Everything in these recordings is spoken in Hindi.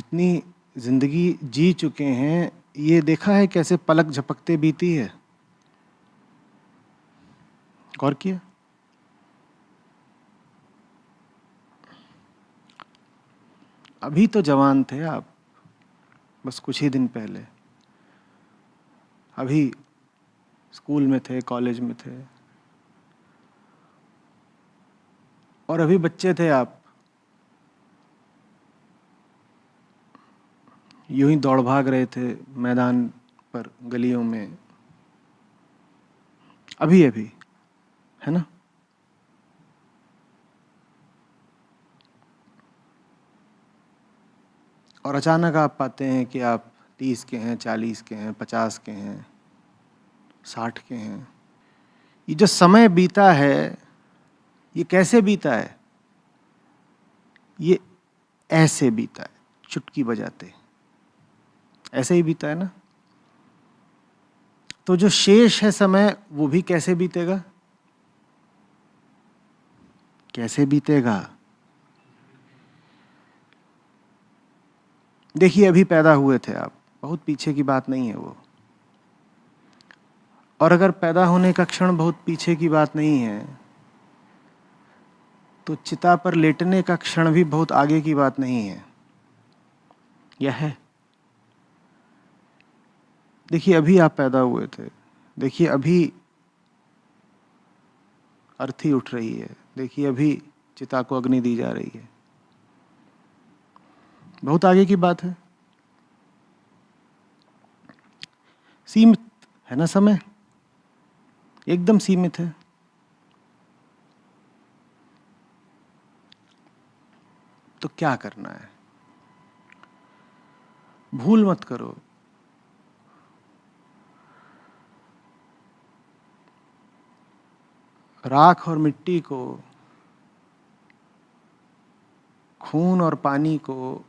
जितनी जिंदगी जी चुके हैं, ये देखा है कैसे पलक झपकते बीती है? गौर किया? अभी तो जवान थे आप, बस कुछ ही दिन पहले। अभी स्कूल में थे, कॉलेज में थे, और अभी बच्चे थे आप। यूं ही दौड़ भाग रहे थे मैदान पर, गलियों में। अभी अभी, है ना? और अचानक आप पाते हैं कि आप 30 के हैं, 40 के हैं, 50 के हैं, 60 के हैं। ये जो समय बीता है, ये कैसे बीता है? ये ऐसे बीता है, चुटकी बजाते। ऐसे ही बीता है ना? तो जो शेष है समय, वो भी कैसे बीतेगा? कैसे बीतेगा? देखिए, अभी पैदा हुए थे आप, बहुत पीछे की बात नहीं है वो। और अगर पैदा होने का क्षण बहुत पीछे की बात नहीं है, तो चिता पर लेटने का क्षण भी बहुत आगे की बात नहीं है। यह है। देखिए, अभी आप पैदा हुए थे। देखिए, अभी अर्थी उठ रही है। देखिए, अभी चिता को अग्नि दी जा रही है। बहुत आगे की बात है। सीमित है ना समय? एकदम सीमित है। तो क्या करना है? भूल मत करो। राख और मिट्टी को, खून और पानी को,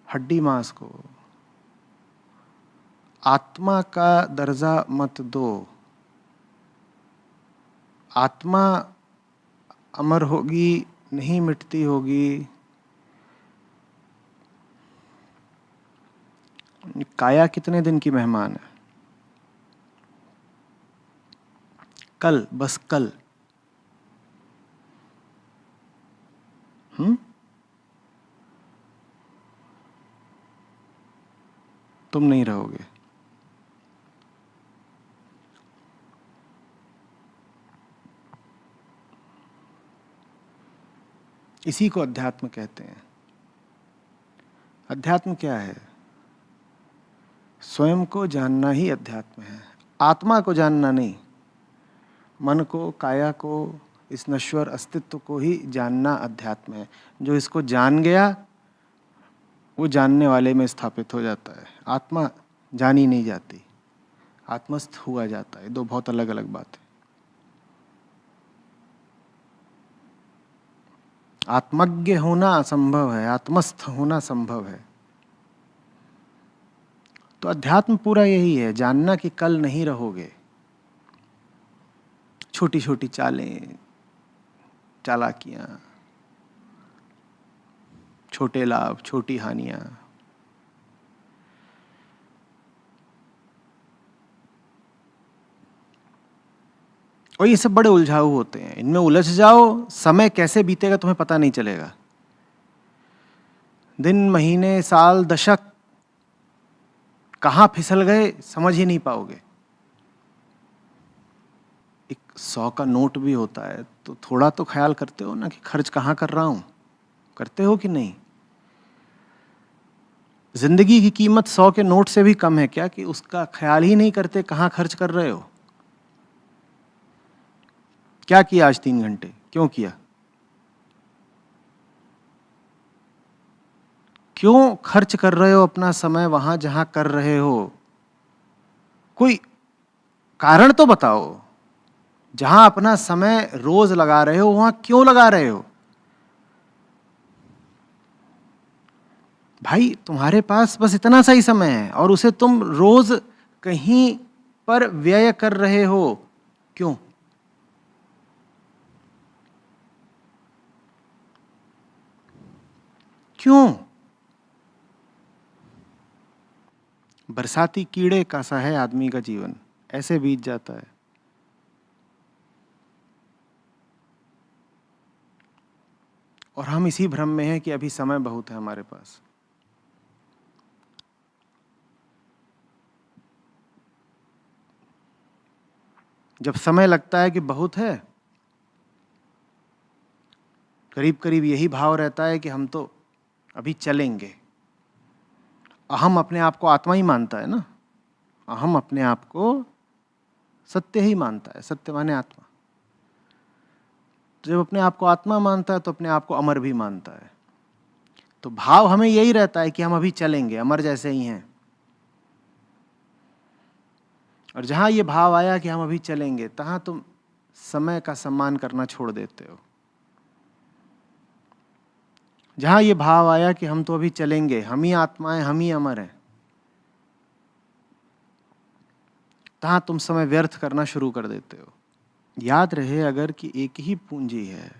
हड्डी मांस को, आत्मा का दर्जा मत दो। आत्मा अमर होगी, नहीं मिटती होगी। काया कितने दिन की मेहमान है? कल, बस कल। तुम नहीं रहोगे। इसी को अध्यात्म कहते हैं। अध्यात्म क्या है? स्वयं को जानना ही अध्यात्म है, आत्मा को जानना नहीं। मन को, काया को, इस नश्वर अस्तित्व को ही जानना अध्यात्म है। जो इसको जान गया, वो जानने वाले में स्थापित हो जाता है। आत्मा जानी नहीं जाती, आत्मस्थ हुआ जाता है। दो बहुत अलग अलग बात है। आत्मज्ञ होना असंभव है, आत्मस्थ होना संभव है। तो अध्यात्म पूरा यही है, जानना कि कल नहीं रहोगे। छोटी छोटी चालें, चालाकियां, छोटे लाभ, छोटी हानियां। और ये सब बड़े उलझाऊ होते हैं। इनमें उलझ जाओ, समय कैसे बीतेगा तुम्हें पता नहीं चलेगा। दिन, महीने, साल, दशक कहाँ फिसल गए समझ ही नहीं पाओगे। एक 100 का नोट भी होता है, तो थोड़ा तो ख्याल करते हो ना कि खर्च कहाँ कर रहा हूं। करते हो कि नहीं? जिंदगी की कीमत 100 के नोट से भी कम है क्या, कि उसका ख्याल ही नहीं करते कहाँ खर्च कर रहे हो? क्या किया आज 3 घंटे? क्यों किया? क्यों खर्च कर रहे हो अपना समय वहां जहां कर रहे हो? कोई कारण तो बताओ। जहां अपना समय रोज लगा रहे हो, वहां क्यों लगा रहे हो? भाई, तुम्हारे पास बस इतना सा ही समय है और उसे तुम रोज कहीं पर व्यय कर रहे हो। क्यों? क्यों? बरसाती कीड़े का सा है आदमी का जीवन, ऐसे बीत जाता है। और हम इसी भ्रम में हैं कि अभी समय बहुत है हमारे पास। जब समय लगता है कि बहुत है, करीब करीब यही भाव रहता है कि हम तो अभी चलेंगे। अहम अपने आप को आत्मा ही मानता है ना, अहम अपने आप को सत्य ही मानता है, सत्य माने आत्मा। तो जब अपने आप को आत्मा मानता है तो अपने आप को अमर भी मानता है। तो भाव हमें यही रहता है कि हम अभी चलेंगे, अमर जैसे ही हैं। और जहां ये भाव आया कि हम अभी चलेंगे, तहां तुम समय का सम्मान करना छोड़ देते हो। जहां ये भाव आया कि हम तो अभी चलेंगे, हम ही आत्मा हैं, हम ही अमर हैं, तहां तुम समय व्यर्थ करना शुरू कर देते हो। याद रहे अगर कि एक ही पूंजी है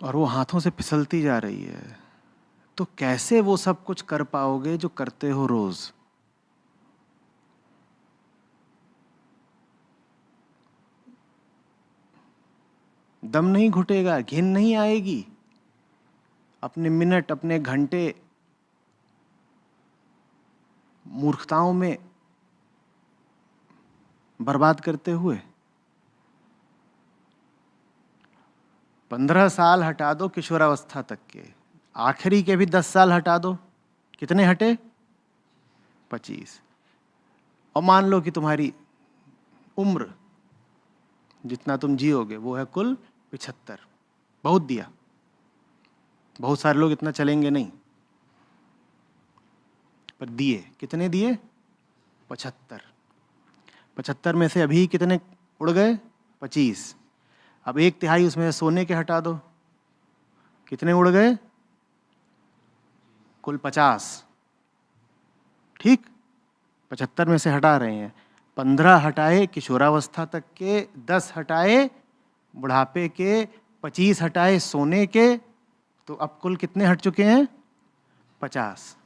और वो हाथों से फिसलती जा रही है, तो कैसे वो सब कुछ कर पाओगे जो करते हो रोज? दम नहीं घुटेगा, घिन नहीं आएगी, अपने मिनट, अपने घंटे मूर्खताओं में बर्बाद करते हुए? 15 साल हटा दो किशोरावस्था तक के, आखिरी के भी 10 साल हटा दो, कितने हटे? 25। और मान लो कि तुम्हारी उम्र जितना तुम जियोगे वो है कुल 75। बहुत दिया, बहुत सारे लोग इतना चलेंगे नहीं, पर दिए। कितने दिए? 75। 75 में से अभी कितने उड़ गए? 25। अब 1/3 उसमें से सोने के हटा दो, कितने उड़ गए? कुल 50। ठीक, 75 में से हटा रहे हैं। 15 हटाए किशोरावस्था तक के, 10 हटाए बुढ़ापे के, 25 हटाए सोने के, तो अब कुल कितने हट चुके हैं? 50।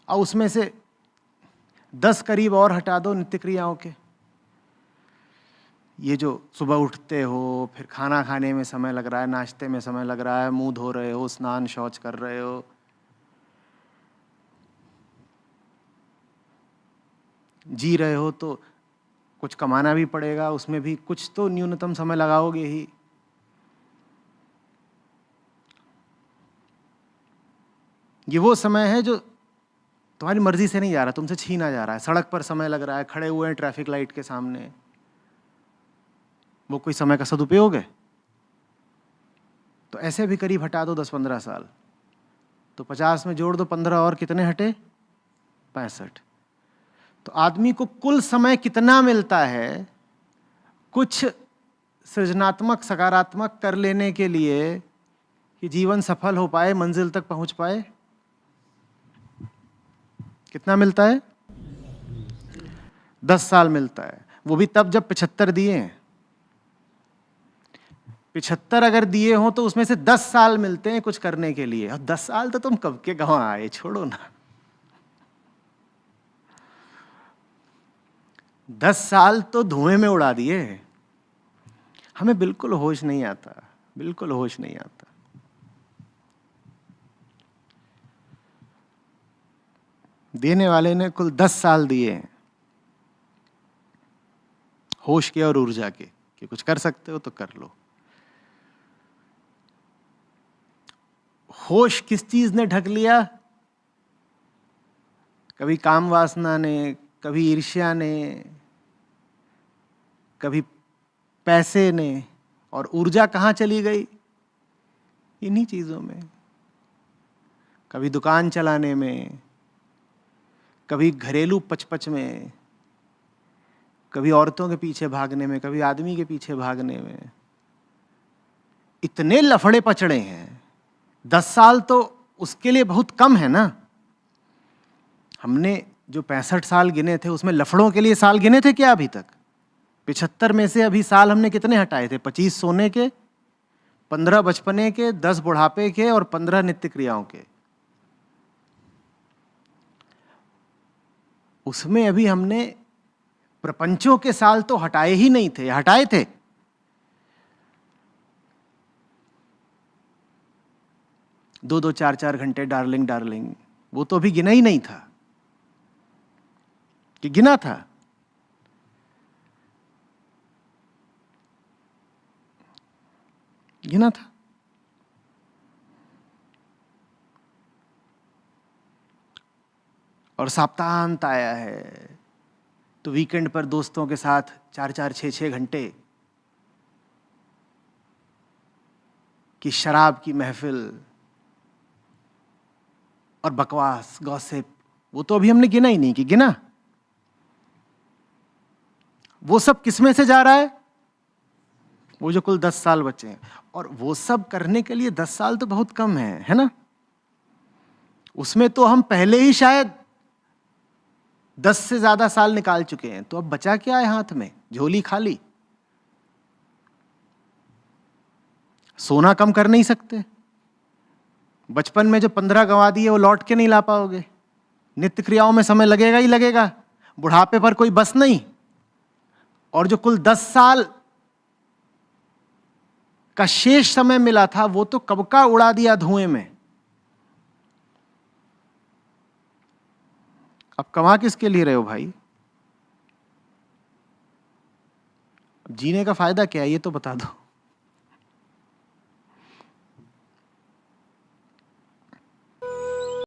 और उसमें से 10 करीब और हटा दो नित्य क्रियाओं के। ये जो सुबह उठते हो, फिर खाना खाने में समय लग रहा है, नाश्ते में समय लग रहा है, मुंह धो रहे हो, स्नान शौच कर रहे हो, जी रहे हो, तो कुछ कमाना भी पड़ेगा, उसमें भी कुछ तो न्यूनतम समय लगाओगे ही। ये वो समय है जो तुम्हारी मर्जी से नहीं जा रहा, तुमसे छीना जा रहा है। सड़क पर समय लग रहा है, खड़े हुए हैं ट्रैफिक लाइट के सामने, वो कोई समय का सदुपयोग है? तो ऐसे भी करीब हटा दो 10-15 साल, तो 50 में जोड़ दो 15 और, कितने हटे? 65। तो आदमी को कुल समय कितना मिलता है कुछ सृजनात्मक, सकारात्मक कर लेने के लिए कि जीवन सफल हो पाए, मंजिल तक पहुंच पाए? कितना मिलता है? 10 साल मिलता है, वो भी तब जब 75 दिए हैं। 75 अगर दिए हो तो उसमें से 10 साल मिलते हैं कुछ करने के लिए। और 10 साल तो तुम कब के गंवा आए, छोड़ो ना। 10 साल तो धुएं में उड़ा दिए। हमें बिल्कुल होश नहीं आता, बिल्कुल होश नहीं आता। देने वाले ने कुल 10 साल दिए हैं होश के और ऊर्जा के, कि कुछ कर सकते हो तो कर लो। होश किस चीज ने ढक लिया? कभी काम वासना ने, कभी ईर्ष्या ने, कभी पैसे ने। और ऊर्जा कहाँ चली गई? इन्हीं चीजों में। कभी दुकान चलाने में, कभी घरेलू पचपच में, कभी औरतों के पीछे भागने में, कभी आदमी के पीछे भागने में। इतने लफड़े पचड़े हैं। 10 साल तो उसके लिए बहुत कम है ना। हमने जो 65 साल गिने थे उसमें लफड़ों के लिए साल गिने थे क्या अभी तक? 75 में से अभी साल हमने कितने हटाए थे? 25 सोने के, 15 बचपने के, 10 बुढ़ापे के और 15 नित्य क्रियाओं के। उसमें अभी हमने प्रपंचों के साल तो हटाए ही नहीं थे, हटाए थे? दो दो चार चार घंटे डार्लिंग डार्लिंग, वो तो अभी गिना ही नहीं था कि गिना था? गिना था। और सप्ताहांत आया है तो वीकेंड पर दोस्तों के साथ 4-4, 6-6 घंटे की शराब की महफिल और बकवास, गॉसिप, वो तो अभी हमने गिना ही नहीं कि गिना। वो सब किसमें से जा रहा है? वो जो कुल 10 साल बचे हैं। और वो सब करने के लिए 10 साल तो बहुत कम है ना? उसमें तो हम पहले ही शायद 10 से ज्यादा साल निकाल चुके हैं। तो अब बचा क्या है हाथ में? झोली खाली। सोना कम कर नहीं सकते। बचपन में जो 15 गंवा दिए वो लौट के नहीं ला पाओगे। नित्य क्रियाओं में समय लगेगा ही लगेगा। बुढ़ापे पर कोई बस नहीं। और जो कुल 10 साल का शेष समय मिला था वो तो कब का उड़ा दिया धुएं में। अब कमा किसके लिए रहे हो भाई? जीने का फायदा क्या है ये तो बता दो।